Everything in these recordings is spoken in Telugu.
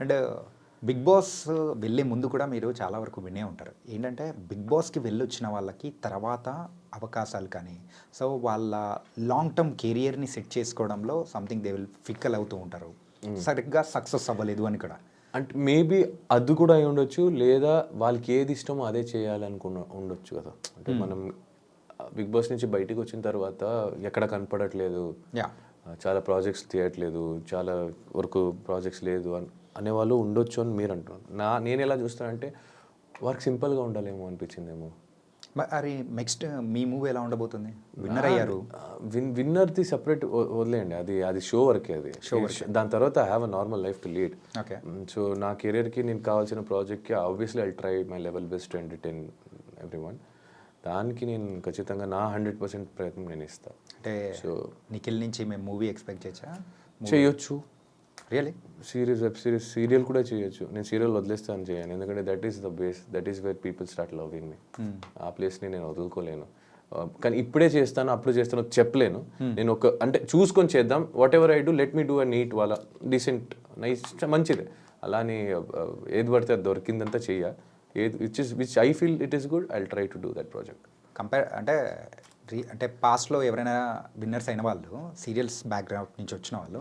అండ్ బిగ్ బాస్ వెళ్ళే ముందు కూడా మీరు చాలా వరకు వినే ఉంటారు. ఏంటంటే బిగ్ బాస్కి వెళ్ళొచ్చిన వాళ్ళకి తర్వాత అవకాశాలు కానీ, సో వాళ్ళ లాంగ్ టర్మ్ కెరియర్ని సెట్ చేసుకోవడంలో సంథింగ్ దే విల్ ఫిక్కల్ అవుతూ ఉంటారు. సరిగ్గా సక్సెస్ అవ్వలేదు అని కూడా. అంటే మేబీ అది కూడా అయి ఉండొచ్చు, లేదా వాళ్ళకి ఏది ఇష్టమో అదే చేయాలనుకున్న ఉండొచ్చు కదా. అంటే మనం బిగ్ బాస్ నుంచి బయటికి వచ్చిన తర్వాత ఎక్కడ కనపడట్లేదు, చాలా ప్రాజెక్ట్స్ తీయట్లేదు, చాలా వరకు ప్రాజెక్ట్స్ లేదు అనేవాళ్ళు ఉండొచ్చు అని మీరు అంటున్నారు. నేను ఎలా చూస్తానంటే వర్క్ సింపుల్గా ఉండాలేమో అనిపించిందేమో. మరి నెక్స్ట్ మీ మూవీ ఎలా ఉండబోతుంది? విన్నర్ అయ్యారు. విన్నర్ది సపరేట్ వదిలేయండి, అది షో వరకే. అది దాని తర్వాత I have a normal life to lead. Okay. So నా కెరీర్కి నేను కావాల్సిన ప్రాజెక్ట్కి obviously I try my level best to entertain everyone. దానికి నేను ఖచ్చితంగా నా 100% ప్రయత్నం నేను ఇస్తాను. అంటే సో నిఖిల్ నుంచి మేము మూవీ ఎక్స్పెక్ట్ చేయొచ్చు. Really? Series, web series, serial కూడా చేయొచ్చు. నేను సీరియల్ వదిలేస్తాను చేయను, ఎందుకంటే that is the base, that is where people start loving మీ. ఆ ప్లేస్ని నేను వదులుకోలేను. కానీ ఇప్పుడే చేస్తాను అప్పుడు చేస్తాను చెప్పలేను. నేను అంటే చూసుకొని చేద్దాం. Whatever I do let me do a neat వాళ్ళ డీసెంట్ నైస్ మంచిదే. అలానే ఏది పడితే అది దొరికిందంతా చెయ్య. ఏది which I feel it is good, I try to do that project. అంటే పాస్ట్లో ఎవరైనా విన్నర్స్ అయిన వాళ్ళు సీరియల్స్ బ్యాక్గ్రౌండ్ నుంచి వచ్చిన వాళ్ళు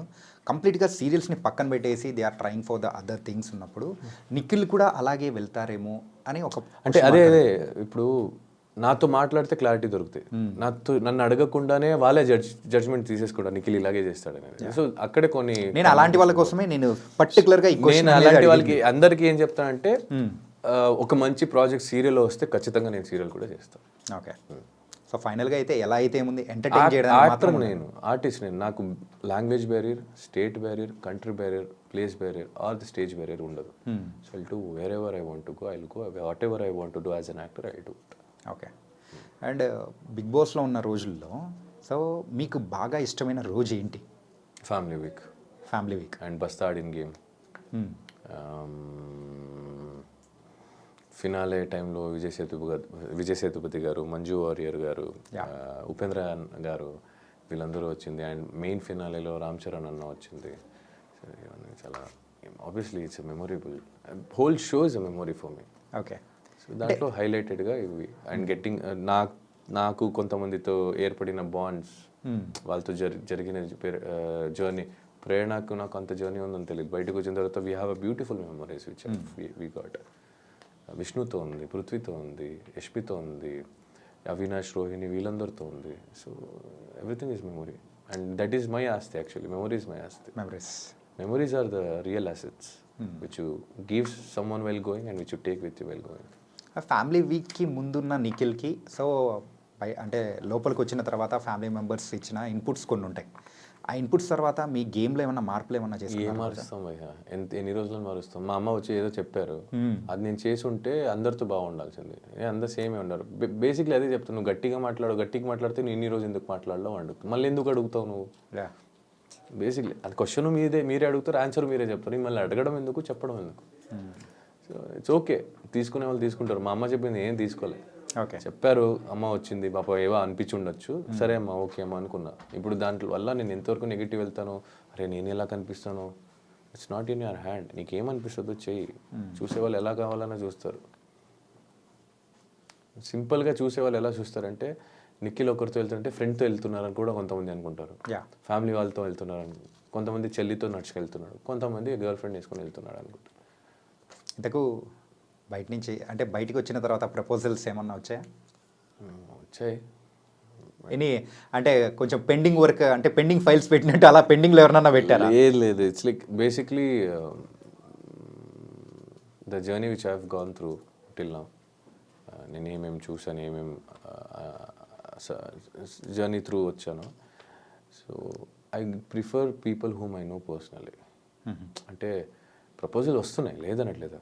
కంప్లీట్గా సీరియల్స్ని పక్కన పెట్టేసి they are trying for the other things ఉన్నప్పుడు నిఖిల్ కూడా అలాగే వెళ్తారేమో అని ఒక అంటే అదే ఇప్పుడు నాతో మాట్లాడితే క్లారిటీ దొరుకుతాయి. నన్ను అడగకుండానే వాళ్ళే జడ్జ్మెంట్ తీసేసుకోవడం నిఖిల్ ఇలాగే చేస్తాడని. సో అక్కడే కొన్ని నేను అలాంటి వాళ్ళ కోసమే నేను పర్టికులర్గా నేను అలాంటి వాళ్ళకి అందరికీ ఏం చెప్తానంటే ఒక మంచి ప్రాజెక్ట్ సీరియల్ వస్తే ఖచ్చితంగా నేను సీరియల్ కూడా చేస్తాను. ఓకే. సో ఫైనల్గా అయితే ఎలా అయితే ఏముంది ఎంటర్టైన్ చేయడం మాత్రం నేను ఆర్టిస్ట్. నాకు language barrier, state barrier, country barrier, place barrier or the stage barrier ఉండదు. So I'll do wherever I want to go, I'll go. Whatever I want to do as an actor I do. Okay. And Bigg బాస్లో ఉన్న రోజుల్లో సో మీకు బాగా ఇష్టమైన రోజు ఏంటి? Family week. Family week and బస్తా ఆడిన గేమ్. ఫినాలే టైంలో విజయ్ సేతుపతి గారు, మంజు వారియర్ గారు, ఉపేంద్ర గారు వీళ్ళందరూ వచ్చింది. అండ్ మెయిన్ ఫినాలేలో రామ్ చరణ్ అన్న వచ్చింది. చాలా obviously it's memorable. Whole show is a memory for me. Okay. So దాంట్లో హైలైటెడ్గా ఇవి. అండ్ గెట్టింగ్ నాకు కొంతమందితో ఏర్పడిన బాండ్స్, వాళ్ళతో జరిగిన జర్నీ. ప్రేరణకు నాకు అంత జర్నీ ఉందని తెలియదు. బయటకు వచ్చిన తర్వాత we have a beautiful memories which we got. విష్ణుతో ఉంది, పృథ్వీతో ఉంది, యష్మితో ఉంది, అవినాష్, రోహిణి వీళ్ళందరితో ఉంది. So everything is memory and that is my ఆస్తి. యాక్చువల్లీ మెమరీస్ మై ఆస్తి. Memories are the real assets which you gives someone well going and which you take with you well going. Family వీక్కి ముందున్న నిఖిల్కి సో అంటే లోపలికి వచ్చిన తర్వాత ఫ్యామిలీ మెంబర్స్ ఇచ్చిన ఇన్పుట్స్ కొన్ని ఉంటాయి. ఆ ఇన్పుట్స్ తర్వాత మీ గేమ్లో ఏమన్నా మార్పులు ఏమన్నా చేసి ఏం మారుస్తాం భయ్యా? ఎన్ని రోజులు మారుస్తాం? మా అమ్మ వచ్చి ఏదో చెప్పారు, అది నేను చేసి ఉంటే అందరితో బాగుండాల్సింది. అందరు సేమే ఉన్నారు. బేసిక్లీ అదే చెప్తాను, నువ్వు గట్టిగా మాట్లాడితే నేను ఇన్ని రోజు ఎందుకు మాట్లాడలో అడుగుతావు, మళ్ళీ ఎందుకు అడుగుతావు నువ్వు? బేసిక్లీ అది క్వశ్చన్ మీరే అడుగుతారు, ఆన్సర్ మీరే చెప్తారు. మళ్ళీ అడగడం ఎందుకు, చెప్పడం ఎందుకు? సో ఇట్స్ ఓకే, తీసుకునే వాళ్ళు తీసుకుంటారు. మా అమ్మ చెప్పింది ఏం తీసుకోలేదు. ఓకే, చెప్పారు, అమ్మ వచ్చింది పాప ఏవో అనిపించి ఉండొచ్చు, సరే అమ్మ ఓకే అమ్మ అనుకున్నా. ఇప్పుడు దాంట్లో వల్ల నేను ఎంతవరకు నెగిటివ్ వెళ్తాను, అరే నేను ఎలా కనిపిస్తాను, it's not in your hand. నీకేమనిపిస్తుందో చెయ్యి. చూసేవాళ్ళు ఎలా కావాలన్నా చూస్తారు. సింపుల్గా చూసేవాళ్ళు ఎలా చూస్తారంటే నిఖిల్ ఒకరితో వెళ్తుంటే ఫ్రెండ్తో వెళ్తున్నారని కూడా కొంతమంది అనుకుంటారు, ఫ్యామిలీ వాళ్ళతో వెళ్తున్నారని. కొంతమంది చెల్లితో నడుచుకెళ్తున్నాడు, కొంతమంది గర్ల్ ఫ్రెండ్ వేసుకొని వెళ్తున్నాడు అనుకుంటారు. ఇంతకు బయట నుంచి అంటే బయటికి వచ్చిన తర్వాత ప్రపోజల్స్ ఏమన్నా వచ్చాయా? వచ్చాయి. అంటే కొంచెం పెండింగ్ వర్క్ అంటే పెండింగ్ ఫైల్స్ పెట్టినట్టు అలా పెండింగ్లో ఎవరన్నా పెట్టారా? లేదు. It's like basically the journey which I have gone through till now. నేను ఏమేమి చూసాను, ఏమేమి జర్నీ త్రూ వచ్చాను. So I prefer people whom I know personally. అంటే ప్రపోజల్ వస్తున్నాయి లేదనట్లేదు,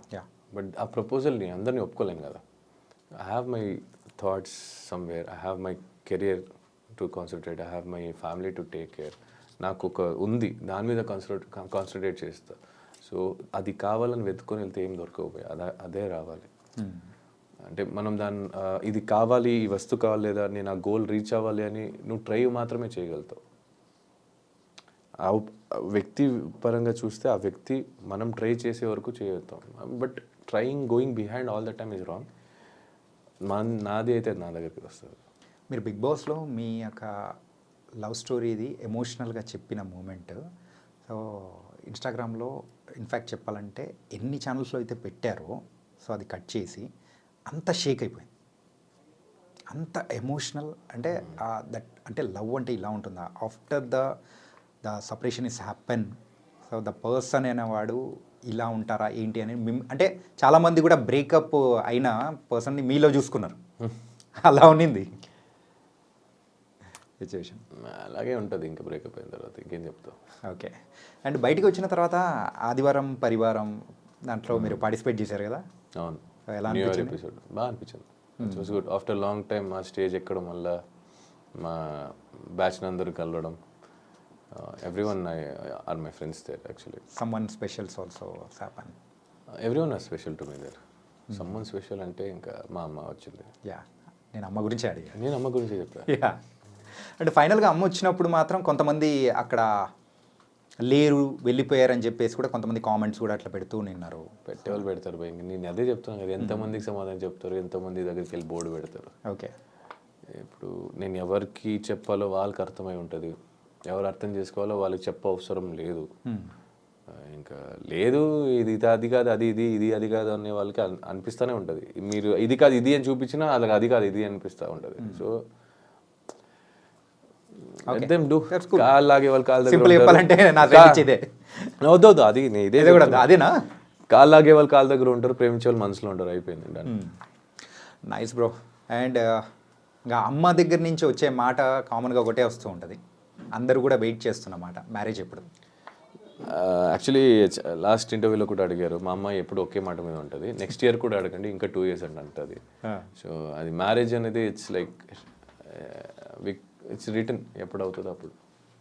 బట్ ఆ ప్రపోజల్ని అందరినీ ఒప్పుకోలేను కదా. I have my thoughts somewhere, I have my career to concentrate, I have my family to take care. నాకు ఒక ఉంది, దాని మీద కాన్సన్ట్రేట్ చేస్తా. సో అది కావాలని వెతుకొని వెళ్తే ఏం దొరకకపోయి అదే రావాలి. అంటే మనం ఇది కావాలి, ఈ వస్తువు కావాలి, లేదా నేను ఆ గోల్ రీచ్ అవ్వాలి అని నువ్వు ట్రై మాత్రమే చేయగలుగుతావు. వ్యక్తి పరంగా చూస్తే ఆ వ్యక్తి మనం ట్రై చేసే వరకు చేయొద్దాం, but going behind all the time is wrong. నాది అయితే నా దగ్గరికి వస్తుంది. మీరు బిగ్ బాస్లో మీ యొక్క లవ్ స్టోరీది ఎమోషనల్గా చెప్పిన మూమెంట్, సో ఇన్స్టాగ్రామ్లో ఇన్ఫ్యాక్ట్ చెప్పాలంటే ఎన్ని ఛానల్స్లో అయితే పెట్టారో సో అది కట్ చేసి అంత షేక్ అయిపోయింది, అంత ఎమోషనల్. అంటే దట్ అంటే లవ్ అంటే ఇలా ఉంటుందా, after the separation is happen, so the person అనేవాడు ఇలా ఉంటారా ఏంటి అని అంటే చాలామంది కూడా బ్రేకప్ అయిన పర్సన్ని మీలో చూసుకున్నారు. అలా ఉన్నింది సిచ్యువేషన్. అలాగే ఉంటుంది ఇంకా బ్రేకప్ అయిన తర్వాత, ఇంకేం చెప్తావు. ఓకే. అండ్ బయటికి వచ్చిన తర్వాత ఆదివారం పరివారం దాంట్లో మీరు పార్టిసిపేట్ చేశారు కదా. అవును, ఎలా న్యూ ఇయర్ అనిపించింది? ఎపిసోడ్ బాగా అనిపించింది. It was good. After long time మా స్టేజ్ ఎక్కడం వల్ల మా బ్యాచ్ అందరూ కలవడం, everyone are my friends there actually. Someone specials also happen. Everyone are special to me there. Someone special అంటే ఇంకా మా అమ్మ వచ్చింది. యా, నేను అమ్మ గురించి అడిగాను. నేను అమ్మ గురించి చెప్పాను. యా, అంటే ఫైనల్గా అమ్మ వచ్చినప్పుడు మాత్రం కొంతమంది అక్కడ లేరు వెళ్ళిపోయారని చెప్పేసి కూడా కొంతమంది కామెంట్స్ కూడా అట్లా పెడుతూ ఉన్నారు. పెట్టేవాళ్ళు పెడతారు భయ. నేను అదే చెప్తున్నాను కదా, ఎంతమందికి సమాధానం చెప్తారు, ఎంతమంది దగ్గరికి వెళ్ళి బోర్డు పెడతారు. ఓకే. ఇప్పుడు నేను ఎవరికి చెప్పాలో వాళ్ళకి అర్థమై ఉంటుంది, ఎవరు అర్థం చేసుకోవాలో వాళ్ళకి చెప్ప అవసరం లేదు. ఇంకా లేదు ఇది అది కాదు అది ఇది, ఇది అది కాదు అనే వాళ్ళకి అనిపిస్తూనే ఉంటుంది. మీరు ఇది కాదు ఇది అని చూపించినా వాళ్ళకి అది కాదు ఇది అనిపిస్తూ ఉంటుంది. సో కాళ్ళు లాగే వాళ్ళు కాళ్ళ సింపుల్ చెప్పాలంటే నా ఇదే వద్దు అది ఇదే కూడా అదేనా, కాళ్ళు లాగే వాళ్ళు కాళ్ళ దగ్గర ఉంటారు, ప్రేమించే వాళ్ళు మనసులో ఉంటారు, అయిపోయింది. Nice bro. అండ్ ఇంకా అమ్మ దగ్గర నుంచి వచ్చే మాట కామన్గా ఒకటే వస్తూ ఉంటుంది, అందరూ కూడా వెయిట్ చేస్తున్నమాట, మ్యారేజ్ ఎప్పుడు? యాక్చువల్లీ లాస్ట్ ఇంటర్వ్యూలో కూడా అడిగారు, మా అమ్మాయి ఎప్పుడు ఒకే మాట మీద ఉంటుంది, నెక్స్ట్ ఇయర్ కూడా అడగండి, ఇంకా 2 years అండి అంటుంది. సో అది మ్యారేజ్ అనేది ఇట్స్ లైక్ ఇట్స్ రిటర్న్, ఎప్పుడు అవుతుందో అప్పుడు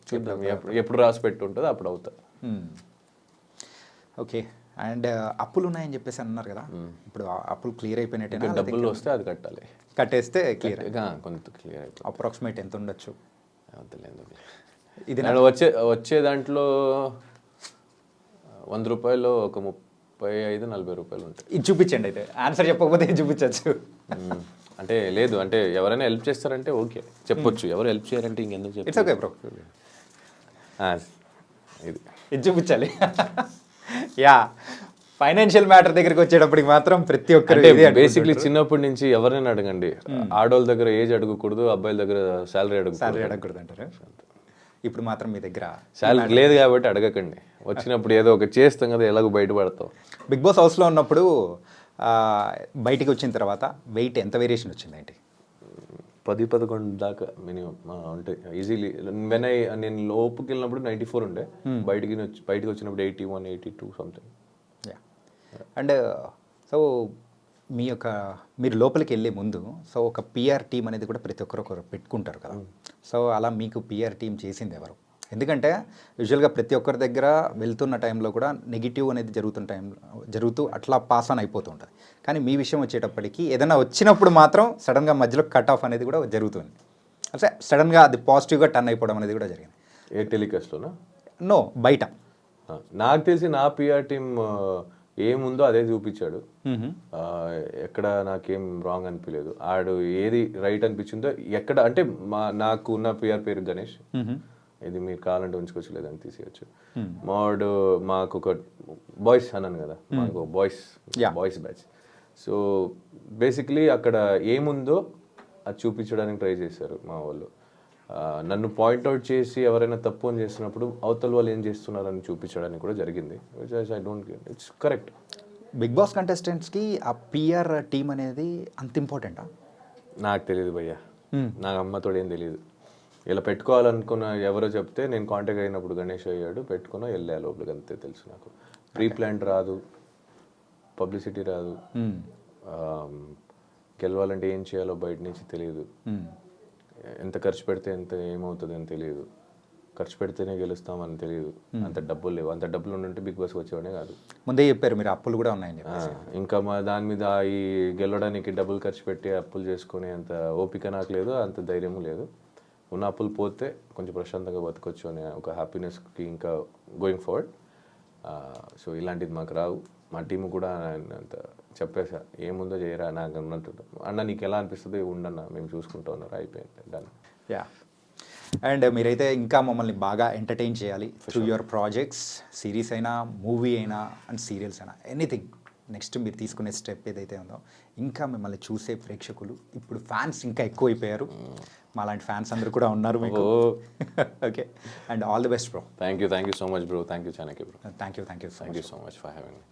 చూద్దాం, ఎప్పుడు రాసి పెట్టి ఉంటుందో అప్పుడు అవుతా. ఓకే. అండ్ అప్పులు ఉన్నాయని చెప్పేసి అన్నారు కదా, ఇప్పుడు అప్పులు క్లియర్ అయిపోయినట్టే? డబ్బులు వస్తే అది కట్టాలి, కట్టేస్తే క్లియర్, కొంత క్లియర్ అయిపోతుంది. అప్రాక్సిమేట్ ఎంత ఉండొచ్చు? ఇది వచ్చే దాంట్లో 100 రూపాయలు ఒక 35-40 రూపాయలు ఉంటాయి. ఇది చూపించండి అయితే, ఆన్సర్ చెప్పకపోతే చూపించచ్చు. అంటే లేదు అంటే ఎవరైనా హెల్ప్ చేస్తారంటే ఓకే చెప్పొచ్చు, ఎవరు హెల్ప్ చేయారంటే ఇంకెందుకు చెప్పు. ఇట్స్ ఓకే బ్రో, ఇది చూపించాలి. యా, ఫైనాన్షియల్ మ్యాటర్ దగ్గరికి వచ్చేటప్పటికి మాత్రం ప్రతి ఒక్కరు బేసిక్లీ చిన్నప్పటి నుంచి ఎవరైనా అడగండి, ఆడవాళ్ళ దగ్గర ఏజ్ అడగకూడదు, అబ్బాయిల దగ్గర శాలరీ అడగకూడదు అంటారు. ఇప్పుడు మాత్రం మీ దగ్గర శాలరీ లేదు కాబట్టి అడగకండి, వచ్చినప్పుడు ఏదో ఒకటి చేస్తాం కదా, ఎలాగో బయటపడతాం. బిగ్ బాస్ హౌస్లో ఉన్నప్పుడు బయటికి వచ్చిన తర్వాత వెయిట్ ఎంత వేరియేషన్ వచ్చింది ఏంటి? 10-11 దాకా మినిమం ఉంటాయి ఈజీలీ. నేను లోపుకి వెళ్ళినప్పుడు 94 ఉండే, బయటికి వచ్చినప్పుడు 81, 82 సంథింగ్. యా. అండ్ సో మీరు లోపలికి వెళ్ళే ముందు సో ఒక పిఆర్ టీం అనేది కూడా ప్రతి ఒక్కరు పెట్టుకుంటారు కదా. సో అలా మీకు పిఆర్ టీం చేసింది ఎవరు? ఎందుకంటే యూజువల్గా ప్రతి ఒక్కరి దగ్గర వెళ్తున్న టైంలో కూడా నెగిటివ్ అనేది జరుగుతూ అట్లా పాస్ ఆన్ అయిపోతూ ఉంటుంది. కానీ మీ విషయం వచ్చేటప్పటికి ఏదైనా వచ్చినప్పుడు మాత్రం సడన్గా మధ్యలో కట్ ఆఫ్ అనేది కూడా జరుగుతుంది. అంటే సడన్గా అది పాజిటివ్గా టర్న్ అయిపోవడం అనేది కూడా జరిగింది. ఏ టెలికాస్ట్లోనా? నో, బయట. నాకు తెలిసి నా పిఆర్ టీం ఏముందో అదే చూపించాడు, ఎక్కడ నాకేం రాంగ్ అనిపించలేదు. ఆడు ఏది రైట్ అనిపించిందో ఎక్కడ అంటే నాకు ఉన్న పిఆర్ పేరు గణేష్, ఇది మీరు కావాలంటే ఉంచుకోవచ్చు లేదని తీసేయచ్చు. మాకు ఒక బాయ్స్ అన్నాను కదా, మాకు బాయ్స్ బ్యాచ్. సో బేసిక్లీ అక్కడ ఏముందో అది చూపించడానికి ట్రై చేశారు మా వాళ్ళు. నన్ను పాయింట్అవుట్ చేసి ఎవరైనా తప్పు అని చేస్తున్నప్పుడు అవతల వాళ్ళు ఏం చేస్తున్నారని చూపించడానికి కూడా జరిగింది. I don't get it's correct. Bigg Boss కంటెస్టెంట్స్కి ఆ పిఆర్ టీం అనేది అంత ఇంపార్టెంటా? నాకు తెలియదు భయ్యా, నాకు అమ్మతో ఏం తెలియదు. ఇలా పెట్టుకోవాలనుకున్న ఎవరో చెప్తే నేను కాంటాక్ట్ అయినప్పుడు గణేష్ అయ్యాడు, పెట్టుకున్నా వెళ్ళా లోపలికి, అంతే తెలుసు నాకు. ప్రీ ప్లాన్ రాదు, పబ్లిసిటీ రాదు, గెలవాలంటే ఏం చేయాలో బయట నుంచి తెలియదు, ఎంత ఖర్చు పెడితే ఎంత ఏమవుతుంది అని తెలియదు, ఖర్చు పెడితేనే గెలుస్తామని తెలియదు, అంత డబ్బులు లేవు. అంత డబ్బులు ఉంటే బిగ్ బాస్ వచ్చేవాడే కాదు. ముందే చెప్పారు మీరు అప్పులు కూడా ఉన్నాయని. ఇంకా మా దాని మీద ఈ గెలవడానికి డబ్బులు ఖర్చు పెట్టి అప్పులు చేసుకునే అంత ఓపిక నాకు లేదు, అంత ధైర్యము లేదు. ఉన్న అప్పులు పోతే కొంచెం ప్రశాంతంగా బతకొచ్చు అనే ఒక హ్యాపీనెస్కి ఇంకా గోయింగ్ ఫార్వర్డ్. సో ఇలాంటిది మాకు రావు. మా టీము కూడా అంత చెప్పేసా, ఏముందో చేయరా నాకు అన్నట్టు, అన్న నీకు ఎలా అనిపిస్తుంది ఉండన్న మేము చూసుకుంటూ ఉన్నారు, అయిపోయింది డన్. యా, అండ్ మీరైతే ఇంకా మమ్మల్ని బాగా ఎంటర్టైన్ చేయాలి త్రూ యువర్ ప్రాజెక్ట్స్, సిరీస్ అయినా, మూవీ అయినా అండ్ సీరియల్స్ అయినా, ఎనీథింగ్. నెక్స్ట్ మీరు తీసుకునే స్టెప్ ఏదైతే ఉందో, ఇంకా మిమ్మల్ని చూసే ప్రేక్షకులు ఇప్పుడు ఫ్యాన్స్ ఇంకా ఎక్కువైపోయారు. మాలాంటి ఫ్యాన్స్ అందరూ కూడా ఉన్నారు మీకు. Okay, and all the best bro. Thank you so much bro. Thank you చానకి bro. Thank you thank you so much for having me.